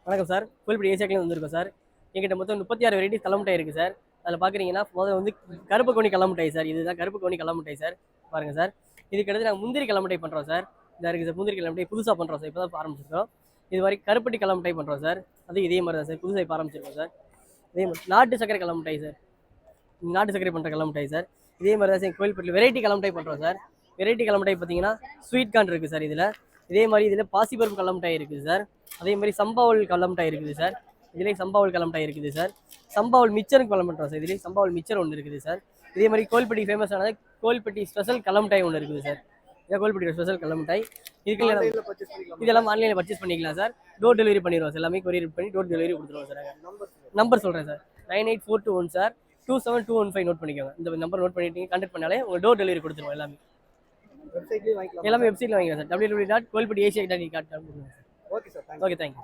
வணக்கம் சார். கோயில்பட்டி ஏசியாக்லேருந்து வந்திருக்கோம் சார். எங்கிட்ட மொத்தம் 36 வெரைட்டிஸ் கடல மிட்டாய் இருக்குது சார். அதில் பார்க்குறீங்கன்னா முதல்ல வந்து கருப்பு கவுனி கடல மிட்டாய் சார். இதுதான் கருப்பு கவுனி கடல மிட்டாய் சார். பாருங்கள் சார். இதுக்கடுத்து நாங்கள் முந்திரி கடல மிட்டாய் பண்ணுறோம் சார். இதாக இருக்குது சார் முந்திரி கடல மிட்டாய் புதுசாக பண்ணுறோம் சார். இப்போ தான் ஆரம்பிச்சிருக்கோம். இது மாதிரி கருப்பட்டி கடல மிட்டாய் பண்ணுறோம் சார். அது இதே மாதிரி தான் சார். புதுசாக இப்போ ஆரம்பிச்சிருக்கோம் சார். இதே மாதிரி நாட்டு சக்கரை கடல மிட்டாய் சார். நாட்டு சக்கரை பண்ணுற கடல மிட்டாய் சார். இதே மாதிரி தான் சார் கோயில்பட்டியில் வெரைட்டி கடல மிட்டாய் பண்ணுறோம் சார். வெரைட்டி கடல மிட்டாய் பார்த்தீங்கன்னா ஸ்வீட் கார்ன் இருக்குது சார். இதே மாதிரி இதில் பாசிப்பருப்பு கடல மிட்டாய் இருக்குது சார். அதே மாதிரி சம்பாவல் கடல மிட்டாய் இருக்குது சார். இதுலேயே சம்பாவல் கடல மிட்டாய் இருக்குது சார். சம்பாவல் மிச்சருக்கு கடல பண்ணுறோம் சார். இதுலேயே சம்பாவல் மிச்சர் ஒன்று இருக்குது சார். இதே மாதிரி கோயில்பட்டி ஃபேமஸ் ஆனது கோயில்பட்டி ஸ்பெஷல் கடல மிட்டாய் ஒன்று இருக்குது சார். இதான் கோயில்பட்டி ஸ்பெஷல் கடல மிட்டாய். இதெல்லாம் ஆன்லைனில் பர்ச்சேஸ் பண்ணிக்கலாம் சார். டோர் டெலிவரி பண்ணிடுவோம் சார். எல்லாமே கொரியர் பண்ணி டோர் டெலிவரி கொடுத்துருவோம் சார். நம்பர் சொல்கிறேன் சார். 98421 சார் 27215 நோட் பண்ணிக்கோங்க. இந்த நம்பர் நோட் பண்ணிட்டு கான்டாக்ட் பண்ணாலே உங்கள் டோர் டெலிவரி கொடுத்துருவோம். எல்லாமே வெப்சைட்ல வாங்கிக்கலாம் sir. www.kolpattiasia.com. Okay sir. Okay, thank you.